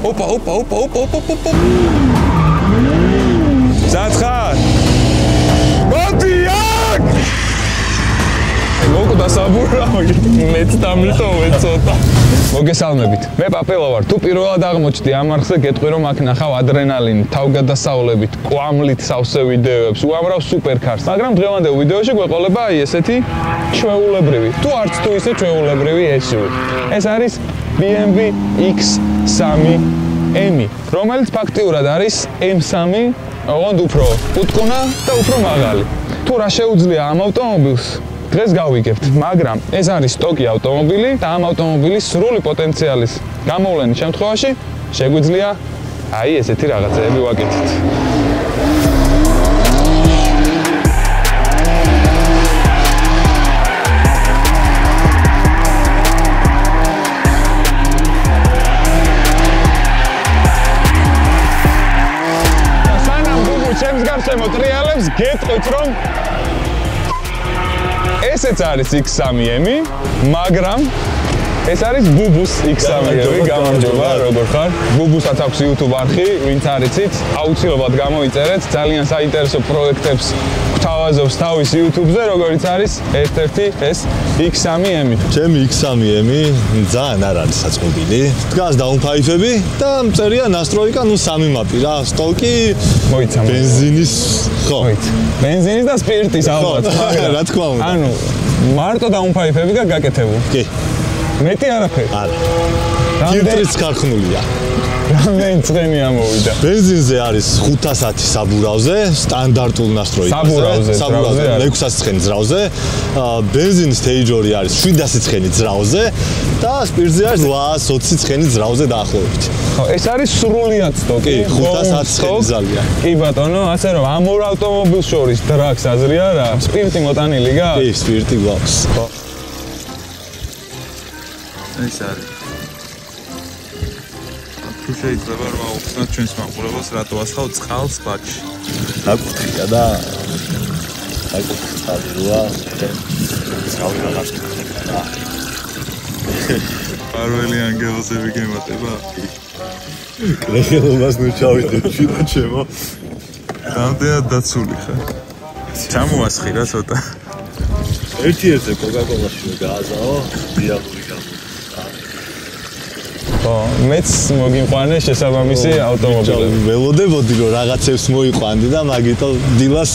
Opa. Zatkar. Modiak! Მოკდა საბურავი, მეც დამლტოვე ცოტა. მოგესალმებით. მე პაპელა ვარ. თუ პირველად აღმოჩნდი ამ არხზე, გეტყვი რომ აქ ნახავ ადრენალინი, თავგადასავლებით, კვამლით სავსე ვიდეოებს, უამრავ სუპერკარს. მაგრამ დღევანდელ ვიდეოში გვეყოლება აი ესეთი ჩვეულებრივი. თუ არც თუ ისე ჩვეულებრივი SUV. ეს არის BMW X3M, რომელიც ფაქტიურად არის M3, ოღონდ უფრო უტკუნა და უფრო მაღალი. თუ რა შეუძლია ამ ავტომობილს დღეს გავიგებთ, მაგრამ ეს არის სტოკი ავტომობილი და ამ ავტომობილის სრული პოტენციალის გამოვლენის შემთხვევაში შეგვიძლია აი ესეთი რაღაცეები ვაკეთოთ. და სანამ გუგუ ჩემს გარშემო ტრიალებს, გეტყვით რომ ესეც არის X3M, მაგრამ ეს არის ბუბუს X3M, გამარჯობა, როგორ ხარ? ბუბუსაც აქვს YouTube არხი, ვინც არ იცით, აუცილებლად გამოიწერეთ, ძალიან საინტერესო პროექტებს გვთავაზობს თავის YouTube-ზე, როგორიც არის ერთ-ერთი ეს X3M. ჩემი X3M ძალიან არ არის საწყობილი. დგას დაუნფაიფები და მწერია ნასტროიკა, ნუ 3 მაპი რა, სტოკი, მოიცა ბენზინის, ხო. მოიცა. ბენზინის და სპირტის ალბათ, მაგრამ რა თქმა უნდა. ანუ მარტო დაუნფაიფები და გაკეთებული. კი. მეტი არაფერი. არა. ფილტრიც ხარხნულია. რამდენი წვენი ამოვიდა? ბენზინზე არის 510 საბურავზე, სტანდარტულ ნასტროიკაზე. საბურავზე 600 ცხენი ძრავზე. ბენზინის სტეიჯორი არის 700 ცხენი ძრავზე და სპირტზე არის 820 ცხენი ძრავზე დაახლოებით. ხო, ეს არის სრულიად სტოკი. 510 ცხენი ზალია. კი ბატონო, ასე რომ ამ ორ ავტომობილს შორის დრაგს აზრი არა? სპირტი მოტანილი გაქვს? კი, სპირტი გვაქვს. ხო. ეს არის. თუ შეიძლება რომ აუხსნათ ჩვენს მაყურებელს, რატო ასხავ წყალს ბაკში. აკუთხია და აკუთხია წყალი რაღაც და პარველი ანგელოზები გემატება. კრეხელობას ნუ ჩავიდეთ შიდა ჩემო. რამდენად დაცული ხარ? ჩამოასხი რა ცოტა. ერთ-ერთი კოკაკოლაში გააზაო, დიალური გამო. ხო, მეც მოგიყვანე შესაბამისი ავტომობილები. ველოდებოდი რომ რაღაცებს მოიყვანდი და მაგითო დილას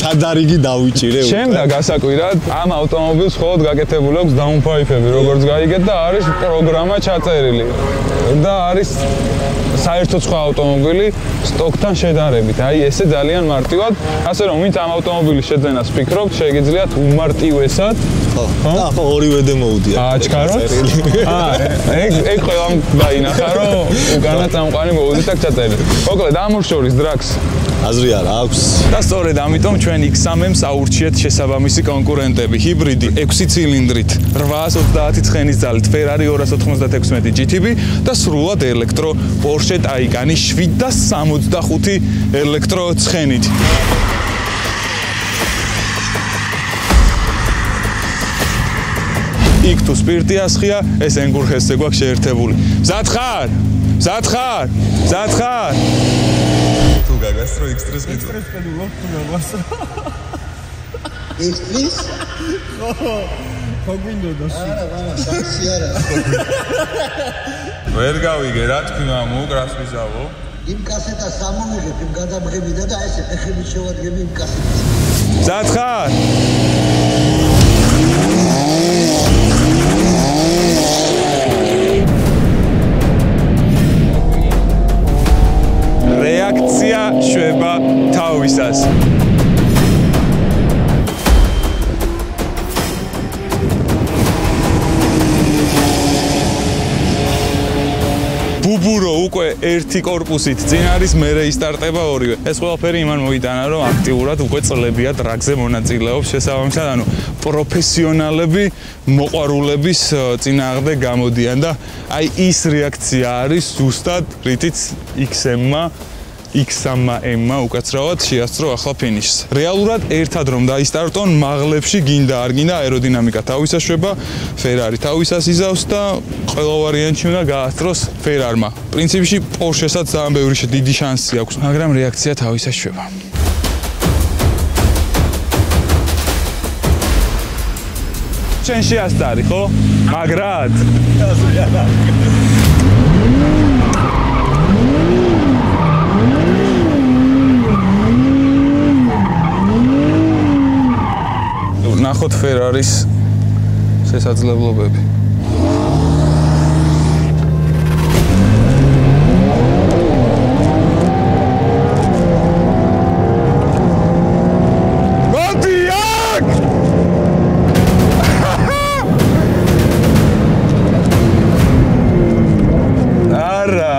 თადარიგი დავიჭირე. შემდა გასაკვირად ამ ავტომობილს მხოლოდ გაკეთებული აქვს დაუნფაიფები, როგორც გაიგეთ და არის პროგრამა ჩაწერილი. და არის საერთოდ სხვა ავტომობილი სტოკთან შედარებით. აი ესე ძალიან მარტივად, ასე რომ ვინც ამ ავტომობილის შეძენას ფიქრობთ, შეგიძლიათ უმარტივესად. ხო, ხო, ორივე დემოუდია. აჩქაროთ. ეგ ყველამ დაინახა, რომ უკანა წამყვანი მოვიდეთ აქ ჩაწერილი. მოკლედ ამ ორ შორის დრაგს აზრი არა აქვს. და სწორედ ამიტომ ჩვენ X3M-ს აურჩიეთ შესაბამისი კონკურენტები. ჰიბრიდი 6 ცილინდრით, 830 ცხენის ძალით Ferrari 296 GTB და სრულად ელექტრო Porsche Taycan 765 ელექტრო ცხენით. იქ თუ სპირტი ასხია, ეს ენგურხესზე გვაქვს შეერთებული. მზად ხარ? თუ გაგასწრო X3-ს მიდო. X3-ს ლოქ თუ გაგასწრო. X3-ს? ხო გვინდოდა სულ. არა, საქსი არა. ვერ გავიგე რა თქმა მოუკრას ვიზავო. იმ კასეტას სამომიღებ, იმ გადამღებიდა და ესე ფეხებით შევადგები იმ კასეტას. მზად ხარ? რეაქცია შვება თავისას. ბუბურო უკვე ერთი კორპუსით წინ არის, მერე ისტარტება ორივე. ეს ყველაფერი იმან მოიტანა, რომ აქტიურად უკვე წლებია ტრაკზე მონაწილეობს შესაბამისად, ანუ პროფესიონალები მოყვარულების წინააღმდეგ გამოდიან და აი ის რეაქცია არის ზუსტად რითიც X3-მა X3M-მა უკაცრავად შეასწრო ახლა ფინიშს. რეალურად ერთად რომ დაისტარტონ მაღლებში გინდა არ გინდა აეროდინამიკა თავისაშვება, Ferrari თავისას იზავს და ყველა ვარიანტში უნდა გაასწროს Ferrari-მა. პრინციპში Porsche-საც ძალიან ბევრი დიდი შანსი აქვს, მაგრამ რეაქცია თავისაშვება. შენ შეასწარი, ხო? მაგრად? ნახოთ Ferrari-s შესაძლებლობები.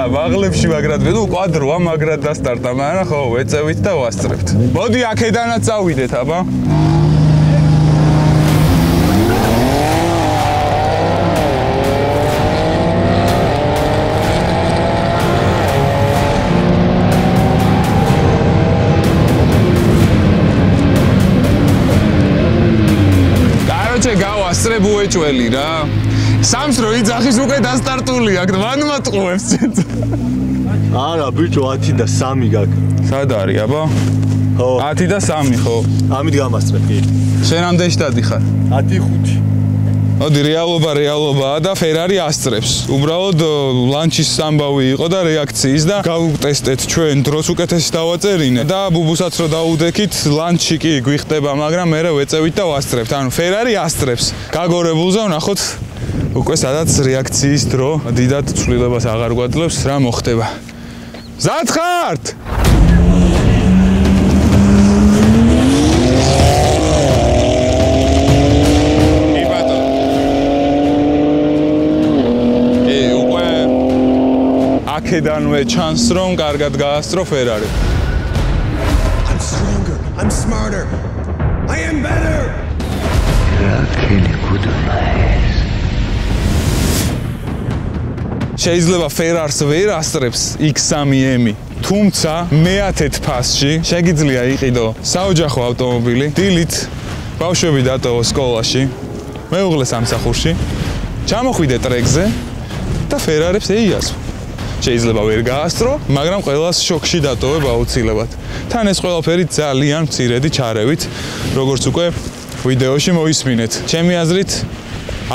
მაღლებში მაგრად ვედო კვადროა მაგრად დასტარტა, მაგრამ ხო ვეწევით და ვასწრებთ. მოდი აქედანაც წავიდეთ, აბა. გავასწრებ უეჭველი რა. სამს რო იძახის უკვე დასტარტული აქ ვანმა ტყუებს. არა, ბიჭო 10 და 3 გაქვს. სად არის, აბა? ხო. 10 და 3 ხო. ამით გამასწრებ კი. შენ ამდენი დადიხარ? 10-5. მოდი რეალობაა და Ferrari ასწრებს. უბრალოდ ლანჩის ამბავი იყო და რეაქციის და გავუტესტეთ ჩვენ დროს უკეთესი დავაწერინე და ბუბუსაც რო დაუდექით ლანჩი კი გვიხდება, მაგრამ მე ვეწევით და ვასწრებთ. ანუ Ferrari ასწრებს. გაგორებულზე ვნახოთ უკვე სადაც რეაქციის დრო დიდად ცვლილებას აღარ გვაძლევს, რა მოხდება. მზად ხართ? აქედანვე ჩანს რომ კარგად გაასწრო Ferrari. I'm stronger. I'm smarter. I am better. შეიძლება Ferrari-ს ვერ ასწრებს X3M-ი, თუმცა მე-10 ფასში შეგიძლია იყიდო საოჯახო ავტომობილი, დილით ბავშვები დატოვო სკოლაში, მეუღლე სამსახურში, ჩამოხვიდე ტრეკზე და Ferrari-ს ეიაზო. შეიძლება ვერ გაასწრო, მაგრამ ყველას შოქში დატოვებ აუცილებლად. თან ეს ყველაფერი ძალიან მცირედი ჩარევით, როგორც უკვე ვიდეოში მოისმინეთ. ჩემი აზრით,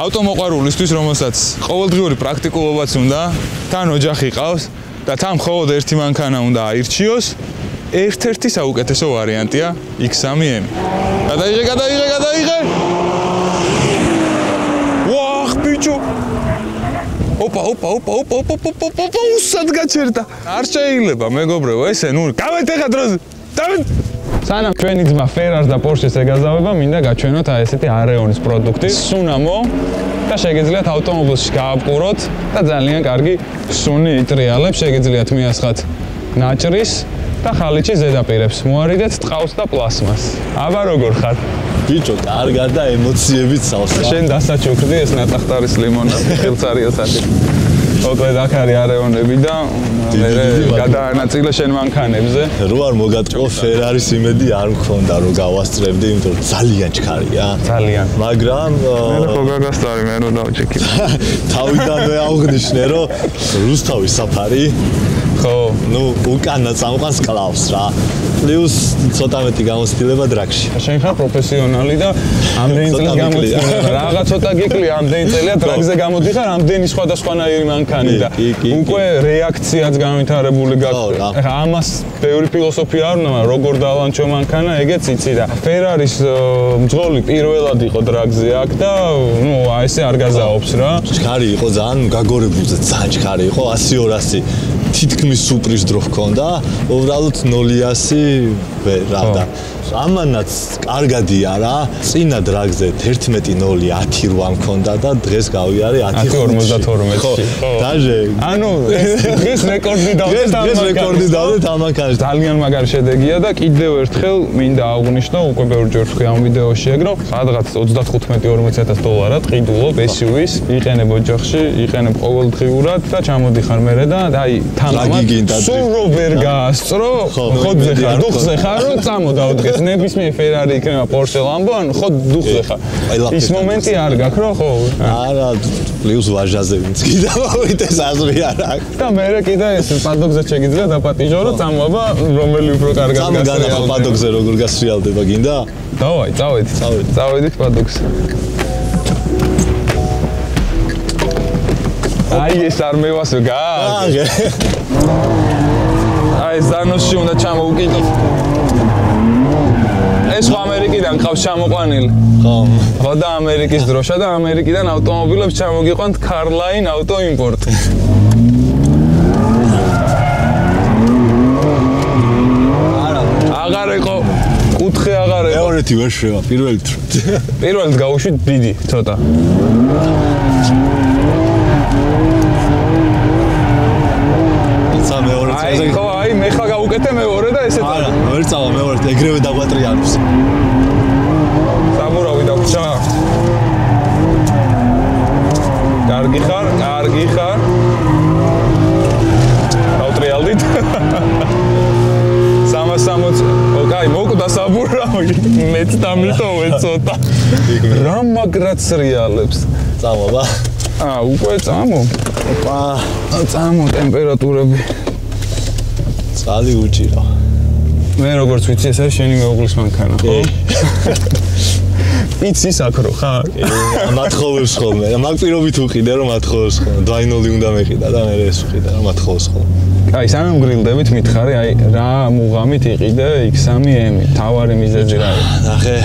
ავტომოყვარულისთვის, რომელსაც ყოველდღიური პრაქტიკულობაც უნდა, თან ოჯახი ყავს და თან მხოლოდ ერთი მანქანა უნდა აირჩიოს, ერთ-ერთი საუკეთესო ვარიანტია X3M. გადაიღე! ვახ, ბიჭო! ოპა, უსად გაჩერდა. არ შეიძლება, მეგობრებო, ესე, ნუ, გავეთ ახლა დროზე. დავით. სანამ ჩვენი ძმა Ferrari და Porsche-ს ეგაზავება, მინდა გაჩვენოთ აი ესეთი Areon-ის პროდუქტი. სუნამო და შეგიძლიათ ავტომობილში გააბყუროთ და ძალიან კარგი სუნი იტრიალებს, შეგიძლიათ მიასხათ ნაჭრის და ხალიჩის ზედაპირებს. მოარიდეთ ტყავს და პლასმას. აბა როგორ ხარ? ბიჭო, კარგად და ემოციებით სავსე. შენ დასაჩუქდი ეს ნატახტარის ლიმონადი ხელწარიოსათი. მოკლედ აქ არის Areon-ები და გადაანაწილე შენ მანქანებზე. რო არ მოგატყო Ferrari-ს იმედი არ მქონდა რომ გავასწრებდი, იმიტომ რომ ძალიან ჩქარია. ძალიან. მაგრამ მე ხო გაგასწარი, მე რო დავჭიქი. თავიდანვე აღნიშნე რომ რუსთავის საფარი ხო, ნუ უკანა წამყვანს კლავს რა. პლუს ცოტა მეტი გამოცდილება დრაგში. შენ ხარ პროფესიონალი და ამდენი წელი გამოცდილება. რაღა ცოტა გიკლია, ამდენი წელია დრაგზე გამოდიხარ, ამდენი სხვადასხვანაირი მანქანი და უკვე რეაქციაც განვითარებული გაქვს. ეხლა ამას ბევრი ფილოსოფია არ უნდა, როგორ დალანჩო მანქანა, ეგეც იცი და Ferrari-s მძღოლი პირველად იყო დრაგზე აქ და ნუ აი ესე არ გაზაობს რა. ჩქარი იყო ძალიან გაგორებულზე, ძალიან ჩქარი იყო 100-200. თითქმის სუპრის დრო ჰქონდა, უბრალოდ 0-100 რა და ამანაც კარგადი არა. წინა დრაგზე 11:0-10:8 მქონდა და დღეს გავიარე 10:52. ხო, დაჟე. ანუ დღეს რეკორდი დავდეთ ამანქანაში. ძალიან მაგარი შედეგია და კიდევ ერთხელ მინდა აღვნიშნო, უკვე ბევრჯერ ვთქვი ამ ვიდეოში ეგ რომ სადღაც 35-40,000 ყიდულობ SUV-ს, იყენებ ოჯახში, იყენებ ყოველდღიურად და ჩამოდიხარ მერე და აი თამამად სულ რო ვერ გაასწრო, ხოდზე ხარ, დუხზე ხარ, რომ წამოდავდგეს ნებისმიერ Ferrari იქნება Porsche Lambo, ან ხო დუხზე ხარ. ის მომენტი არ გაქვს რო ხო? არა, პლუს ვაჟაზე ვინც კიდე მოვიდეს აზრი არ აქვს. და მერე კიდე ეს პადოქზე შეგიძლია დაპატიჟო რომ წამოვა რომელი უფრო კარგად გასრიალდება. პადოქზე როგორ გასრიალდება გინდა? დავაი, წავედით პადოქზე. აი ეს არ მევასო გააგე. აი ზანოსში უნდა ჩამოვკიდოთ. ეს ამერიკიდან ყავს ჩამოყვანილი. ხო და ამერიკის დროშა და ამერიკიდან ავტომობილებს ჩამოგიყვანთ Carline Auto Import. აღარ იყო კუთხე აღარ იყო. მეორეთი ვერ შევა, პირველით. პირველით გავუშვით დიდი ცოტა. აი ხო, აი მე ხა გავუკეთე მეორე და ესე არა, ვერ წავა მეორე, ეგრევე დაგვატრიალებს. საბურავი დაგვრჩა. კარგი ხარ. დავტრიალდით. 360. ოკეი, მოკვდა საბურავი. მეც დამიტოვე ცოტა. რა მაგრად სრიალებს. წამოვა. უკვე წამო. ოპა, წამო ტემპერატურები. წალი უჭირო. მე როგორც ვიცი, ეს არის შენი მეუღლის მანქანა, ხო? იცის აქრო ხარ? მათხოვებს ხოლმე. მაგ პირობით უყიდე რომ მათხოვებს ხოლმე. დვაინოლი უნდა მეყიდა და მე ეს უყიდა რომ მათხოვებს ხოლმე. აი, სანამ გრილდებით მითხარი, აი რა მუღამით იყიდე X3M, თავარი მიზეზი რა არის? ნახე,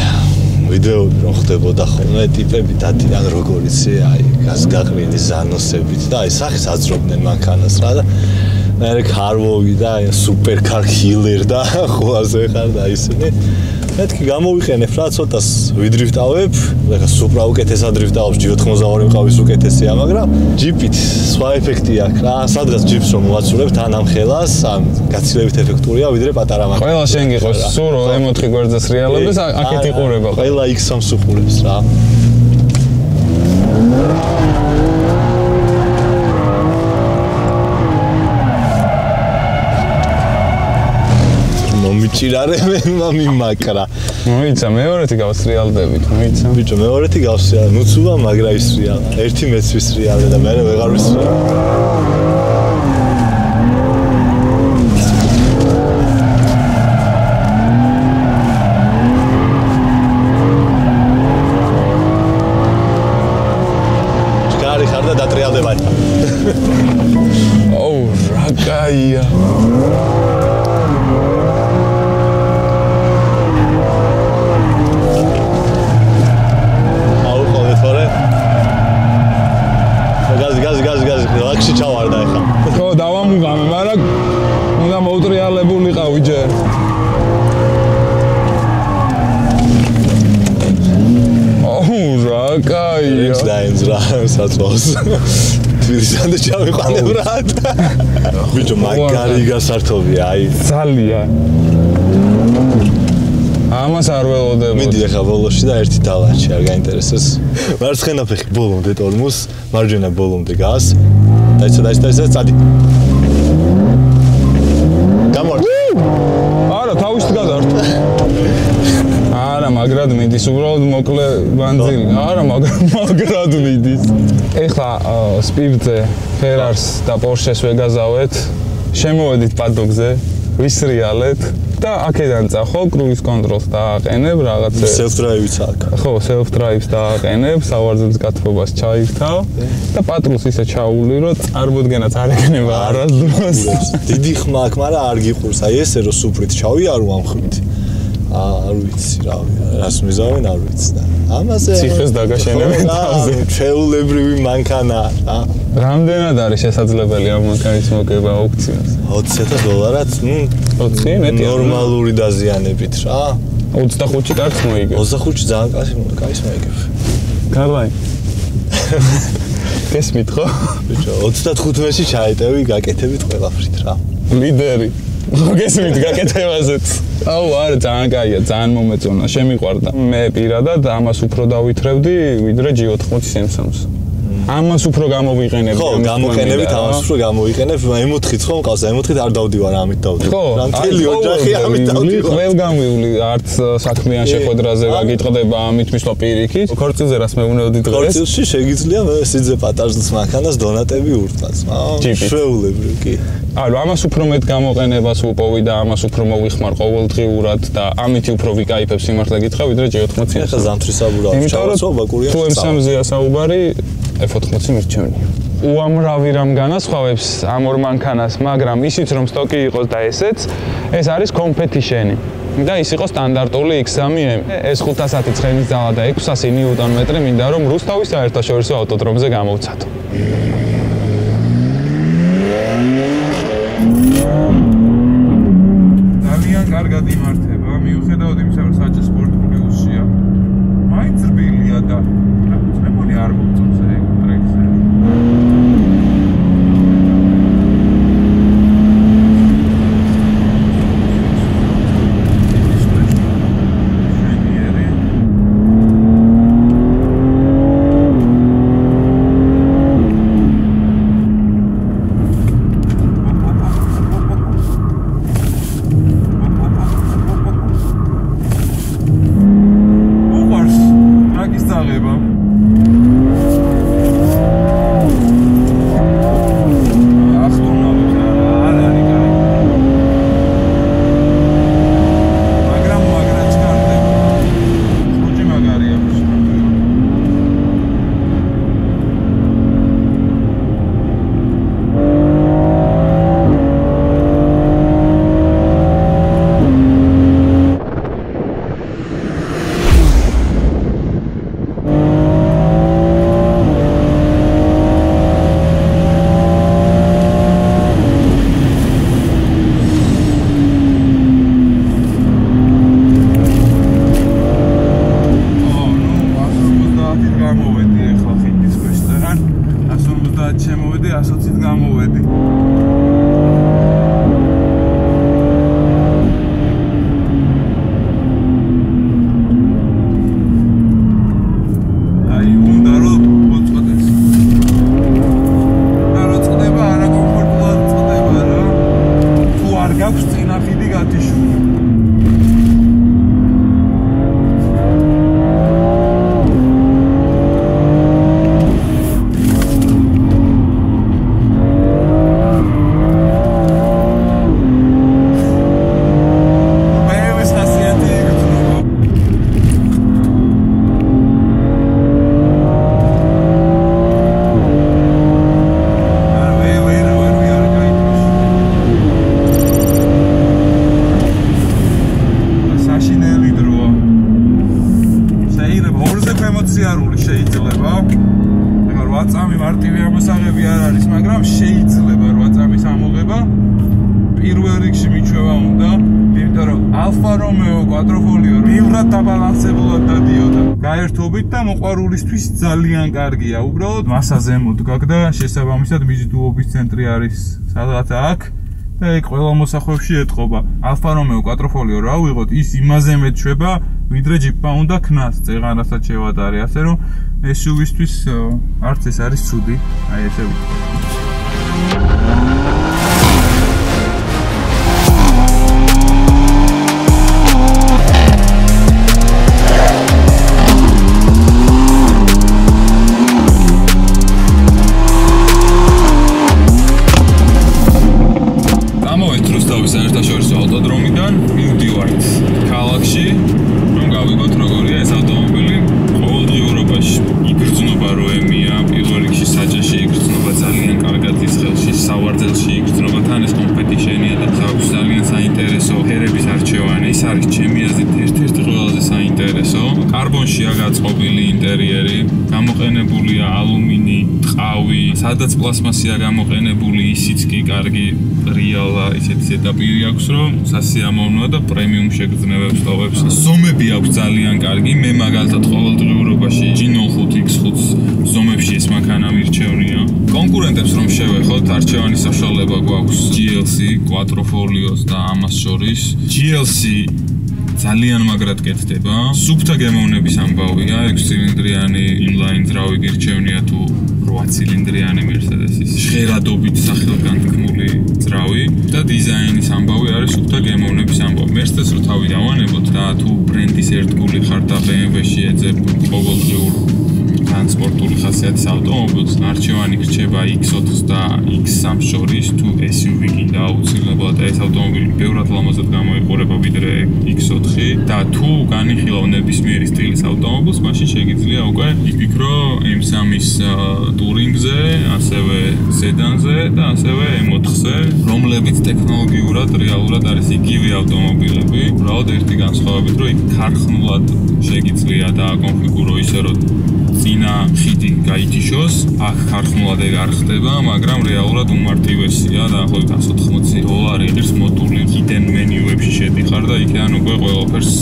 ვიდეოები რომ ხდებოდა ხოლმე, ტიპები დადიან როგორ იცი, აი, გაზგაყრილი ზანოსებით და აი სახის აძრობდნენ მანქანას რა და მე კარვოგი და სუპერკარ ჰილერ და ხოლაზე ხარ და ისინი მეთქი გამოვიყენებ რა ცოტას ვიდრიფტავებ და სუპრა უკეთესად დრიფტავებს G92 მყავის უკეთესია მაგრამ ჯიპით სხვა ეფექტი აქვს რა სადღაც ჯიპს რომ მოვაცურებ თან ამ ხელას ამ გაცილებით ეფექტურია ვიდრე პატარა მანქანა ყველა შენ გიყოს სულ რომ M4 გვერდზე სრიალებს აქეთ იყურება ყველა X3 სუყურებს რა მიჭირარებენ მამიმაკრა. მოიცა მეორეთი გავსრიალდებით, მოიცა. ბიჭო, მეორეთი გავსრიალე, ნუცუვა მაგრა ისრიალა. ერთი მეც ვისრიალე და მე ვეღარ ვისრიალე. ჩქარი ხარ და დატრიალდება. ოუ, რა კაია. ლაქში ჩავარდა ეხა. ხო, დავამუღამე, მაგრამ უნდა მოუტრიალებულიყავი ჯერ. ოუ, რა კაია. ეს დაენძრა საწვავს. თბილისამდე ჩავიყვანებ რა. ბიჭო, მაგარი გასართობია, აი. ძალიან. ამას არ ველოდებოდი. მიდი ახლა ბოლოში და ერთი დალაჩი არ გაინტერესებს. მარცხენა ფეხი ბოლომდე ტორმოს, მარჯვენა ბოლომდე გას. დაიცა, წადი. გამორ. არა, თავში გადართ. არა, მაგრად მიდის, უბრალოდ მოკლე ბანძილი. არა, მაგრად მიდის. ეხლა სპივზე Ferrari-ს და Porsche-ს ვეგაზავეთ. შემოვედით პადოქზე, ვისრიალეთ. და აქედან წახო კრუიზ კონტროლს დააყენებ რაღაცა self drive-იც აქვს. ხო, self drive-ს დააყენებ, სავარძელს გათბობას ჩაივთავ და პატრულს ისე ჩაული, რომ წარმოდგენაც არ ეკნება არასდროს. დიდი ხმა აქვს, მაგრამ არ გიყურს. აი ესე რომ სუფრით ჩავიარო ამ ხვით. არ ვიცი რა, რას მიზავენ არ ვიცი და ამაზე ციხეს დაგაშენებენ თავზე. ჩეულებრივი მანქანა რა. რამდენად არის შესაძლებელი ამ მანქანის მოგება აუქციას? $20,000-ად, 20 მეტია. ნორმალური დაზიანებით რა. 25-ში კარგს მოიგებ. 25-ში ძალიან კაის მოიგებ. კარლაი. გესმით ხო? ბიჭო, 35-ში ჩაეტევი, გაკეთებით ყველაფრით რა. ლიდერი. გესმით გაკეთებაზეც. აუ, არა, ძალიან კაია, ძალიან მომეწონა, შემიყვარდა. მე პირადად ამას უფრო დავითრევდი, ვიდრე G80 Samsung-ს. ამას უფრო გამოვიყენებ. ხო, გამოყენებით ამას უფრო გამოვიყენებ. M4-იც ხო მყავს, M4-ით არ დავდივარ, ამით დავდივარ. ხო, რა მთელი ოჯახი ამით დავდივარ. ყველ გამივული, არც საქმიან შეხვედრაზე გაგიტყდება ამით მისვლა პირიქით. ქორწილზე რას მეუბნებოდი დღეს? ქორწილში შეგიძლია მე სიძე პატარს მანქანას დონატები ურტყაც. შეულებრივ კი. ანუ ამას უფრო მეტ გამოყენებას უპოვი და ამას უფრო მოვიხმარ ყოველდღიურად და ამითი უფრო ვიკაიფებ სიმართლე გითხრა, ვიდრე G80-ს. ეხლა ზამთრისაბურავად ჩავაცვა ბაკურია. თუ M3-ზეა საუბარი, F80 მირჩევნია. უამრავი რამ განასხვავებს ამ ორ მანქანას, მაგრამ ისიც რომ სტოკი იყოს და ესეც, ეს არის competition-ი. და ის იყო სტანდარტული X3M. ეს 510 ცხენის ძალა და 600 ნიუტონ-მეტრი მინდა რომ რუსთავის საერთაშორისო ავტოდრომზე გამოვცადო. ძალიან კარგად იმართება, მიუხედავად იმისა, რომ საჭე სპორტული უსია. მაინც რბილია და მე მგონი არ მოგწონს ეგ ტრეკზე. და მოყვარულისთვის ძალიან კარგია. უბრალოდ მასაზე მოდგა და შესაბამისად მიზიდულობის ცენტრი არის სადღაც აქ და ეგ ყველა მოსახვევში ეტყობა. Alfa Romeo Quattrofolio რა ვიღოთ, ის იმაზე მეჩვება, ვიდრე ჯიპმა უნდა ქნას წეღან რასაც შევადარე, ასე რომ SUV-ისთვის არც ეს არის ცუდი. აი ესე ვიტყვი. საერთაშორისო ავტოდრომიდან მივდივართ ქალაქში, რომ გავიგოთ როგორია ეს ავტომობილი. ყოველდღიურ ევროპაში იგრძნობა როემია, პირველ რიგში საჭეში იგრძნობა ძალიან კარგად. სადაც პლასმასია გამოყენებული, ისიც კი კარგი რეალა ისეთი ზედაპირი აქვს, რომ სასიამოვნოა და პრემიუმ შეგრძნებებს ტოვებს. ზომები აქვს ძალიან კარგი. მე მაგალითად ყოველდღიურობაში G05X5-ს ზომებში ეს მანქანა მირჩევნია. კონკურენტებს რომ შევეხოთ, არჩევანის საშუალება გვაქვს GLC, Quattrofolios და ამას შორის. GLC ძალიან მაგრად კეთდება. სუფთა გემოვნების ამბავია, 6 ცილინდრიანი inline ძრავი გირჩევნია თუ 8 ცილინდრიანი Mercedes-ის ჟღერადობით სახელგანთქმული ძრავი და დიზაინის ამბავი არის სუფთა გემოვნების ამბავი. Mercedes-ს რო თავი დავანებოთ და თუ ბრენდის ერთგული ხარ და BMW-ში ეძებ ყოველდღიურ ტრანსპორტული ხასიათის ავტომობილს, არჩევანი გრჩება X4-ს და X3-ს შორის, თუ SUV გინდა აუცილებლად ეს ავტომობილი ბევრად ლამაზად გამოიყურება ვიდრე X4 და თუ განიხილავ ნებისმიერი სტილის ავტომობილს, მაშინ შეგიძლია უკვე იფიქრო M3-ის ტურინგზე, ასევე სედანზე და ასევე M4-ზე, რომლებიც ტექნოლოგიურად რეალურად არის იგივე ავტომობილები, უბრალოდ ერთი განსხვავებით, რომ იქ ქარხნულად შეგიძლია დააკონფიგურო ისე, რომ წინა ხიდი გაითიშოს, აქ ქარხნულად ეგ არ ხდება, მაგრამ რეალურად უმარტივესია და ახლა $180 ღირს მოდული hidden menu-ებში შედიხარ და იქიდან უკვე ყველაფერს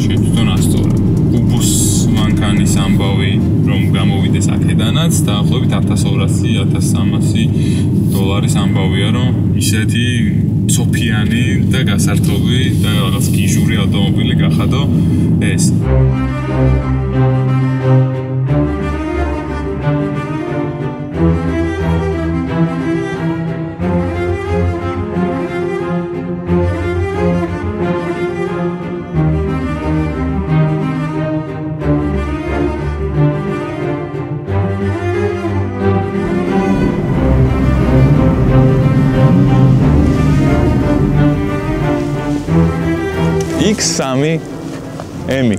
შევწდონ ასწორებ. Kubus მანქანის ამბავი რომ გამოვიდეს აქედანაც დაახლოებით $1200-1300 ამბავია, რომ ისეთი ცოფიანი და გასართობი და რაღაც გიჟური ავტომობილი გახადო ეს. X3 M.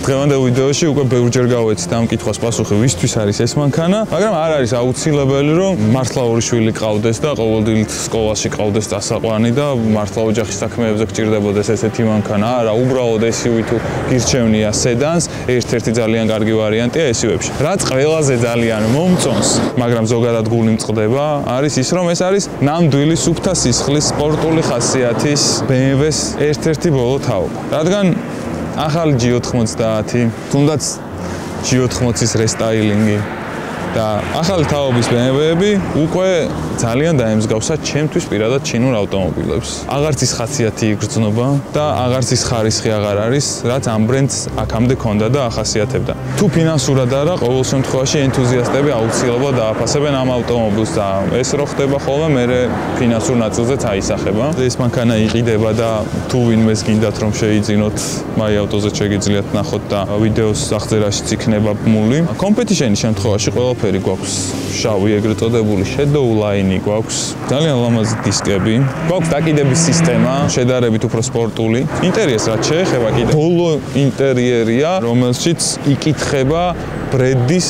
დღევანდელ ვიდეოში უკვე ბევრჯერ გავეცით ამ კითხვას პასუხი, ვისთვის არის ეს მანქანა, მაგრამ არ არის აუცილებელი, რომ მართლა ორი შვილი ყავდეს და ყოველდღიურად სკოლაში ყავდეს დასაყვანი და მართლა ოჯახის საქმეებზე გჭირდებოდეს ესეთი მანქანა. არა, უბრალოდ SUV თუ გირჩევნია სედანს, ერთ-ერთი ძალიან კარგი ვარიანტია SUV-ში. რაც ყველაზე ძალიან მომწონს, მაგრამ ზოგადად გული მწყდება, არის ის, რომ ეს არის ნამდვილი სუფთა სისხლის სპორტული ხასიათის BMW-ს ერთ-ერთი ბოლო თაობა. რადგან ახალი G90, თუნდაც G80-ის რესტაილინგი და ახალი თაობის BMW-ები უკვე ძალიან დაემსგავსა ჩემთვის პირადად ჩინურ ავტომობილებს. აღარც ის ხასიათი იგრძნობა და აღარც ის ხარისხი აღარ არის, რაც ამ ბრენდს აქამდე ჰქონდა და ახასიათებდა. თუ ფინანსურად არა, ყოველ შემთხვევაში ენთუზიასტები აუცილებლად დააფასებენ ამ ავტომობილს და ეს რო ხდება ხოლმე, მერე ფინანსურ ნაწილზეც აისახება. ეს მანქანა იყიდება და თუ ვინმეს გინდათ რომ შეიძინოთ, მაი ავტოზე შეგიძლიათ ნახოთ და ვიდეოს აღწერაშიც იქნება ბმული. კომპეტიშენის შემთხვევაში ყველაფერი გვაქვს შავი, ეგრეთ წოდებული shadow line გვაქვს, ძალიან ლამაზი დისკები, გვაქვს დაკიდების სისტემა, შედარებით უფრო სპორტული. ინტერიერს რაც შეეხება, კიდე ბოლო ინტერიერია, რომელშიც იკითხება ბრენდის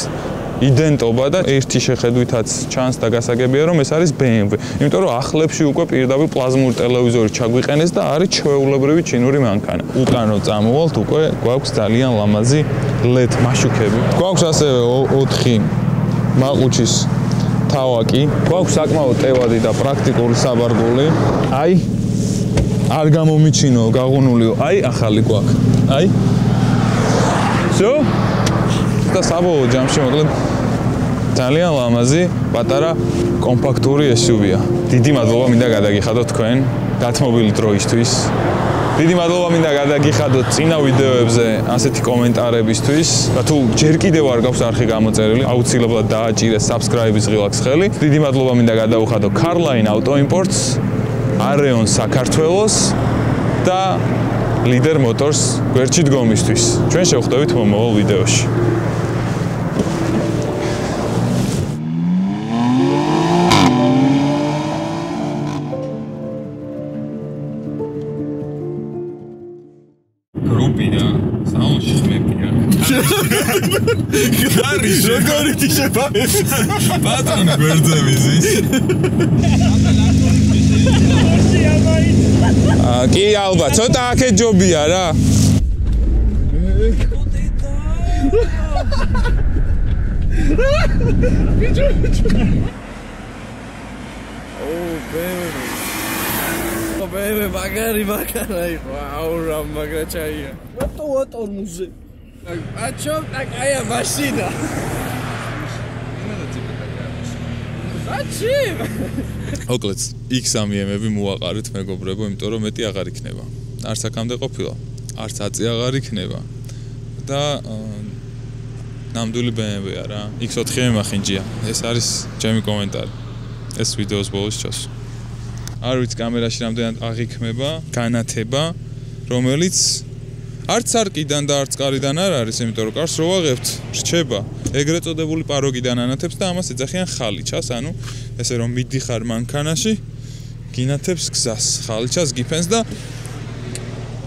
იდენტობა და ერთი შეხედვითაც ჩანს და გასაგებია, რომ ეს არის BMW. იმიტომ რომ ახლებში უკვე პირდაპირ პლაზმური ტელევიზორი ჩაგვიყენეს და არის ჩვეულებრივი ჩინური მანქანა. უკანო წამოვალთ, უკვე გვაქვს ძალიან ლამაზი LED მაშუქები. გვაქვს ასევე 4 მაყუჩის თავაკი, გვაქვს საკმაოდ ტევადი და პრაქტიკული საბარგული. აი, არ გამომიჩინო, გაღუნულიო. აი, ახალი გვაქვს. აი. Всё? და საბოლოო ჯამში მოკლედ ძალიან ლამაზი, პატარა კომპაქტური SUV-ია. დიდი მადლობა მინდა გადაგიხადოთ თქვენ გათმობილი დროისთვის. დიდი მადლობა მინდა გადაგიხადოთ წინა ვიდეოებზე ასეთი კომენტარებისთვის. და თუ ჯერ კიდევ არ გაქვს არხი გამოწერილი, აუცილებლად დააჭირეთ subscribe-ის ღილაკს ხელი. დიდი მადლობა მინდა გადავუხადო Carline Auto Imports, Areon საქართველოს და Leader Motors გვერდში დგომისთვის. ჩვენ შევხვდებით მომავალ ვიდეოში. Gari, როგორი თიშება? ბატონი გვერდზები ზის. კი ალბათ, ცოტა აქეთ ჯობია რა. Bitte. ბები მაგარი იყო აუ რა მაგრა ჩაია ტორმუზე აჩო ტაკაია მაშინა ოკლეც X3M-ები მოაყარეთ მეგობრებო, იმიტომ რომ მეტი აღარ იქნება. არც აქამდე ყოფილა, არც აწი აღარ იქნება. და ნამდვილი BMW-ა რა. X4M ახინჯია. ეს არის ჩემი კომენტარი. ეს ვიდეოს ბოლოს ჩასვა. არ ვიცი კამერაში რამდენად აღიქმება განათება, რომელიც არც არკიდან და არც კარიდან არ არის, იმიტომ რომ კარს რო ვაღებთ, რჩება. ეგრეთ წოდებული პაროგიდან ანათებს და ამას ეძახიან ხალიჩას, ანუ ესე რომ მიდიხარ მანქანაში, გინათებს გზას, ხალიჩას გიფენს და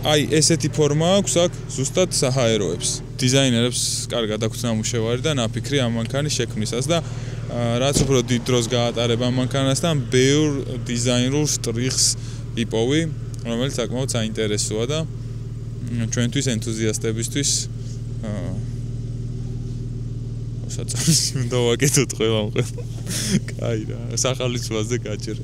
აი ესეთი ფორმა აქვს აქ ზუსტად საჰაეროებს. დიზაინერებს კარგად აქვს ნამუშევარი და ნაფიქრი ამ მანქანის შექმნისას და რაც უფრო დიდ დროს გაატარებ ამ მანქანასთან, ბევრ დიზაინერულ შტრიხს იპოვი, რომელიც საკმაოდ საინტერესოა და ჩვენთვის ენთუზიასტებისთვის საწოლში უნდა ვაკეთოთ ყველამ. კაი რა, სახალისოაზე გაჭირე.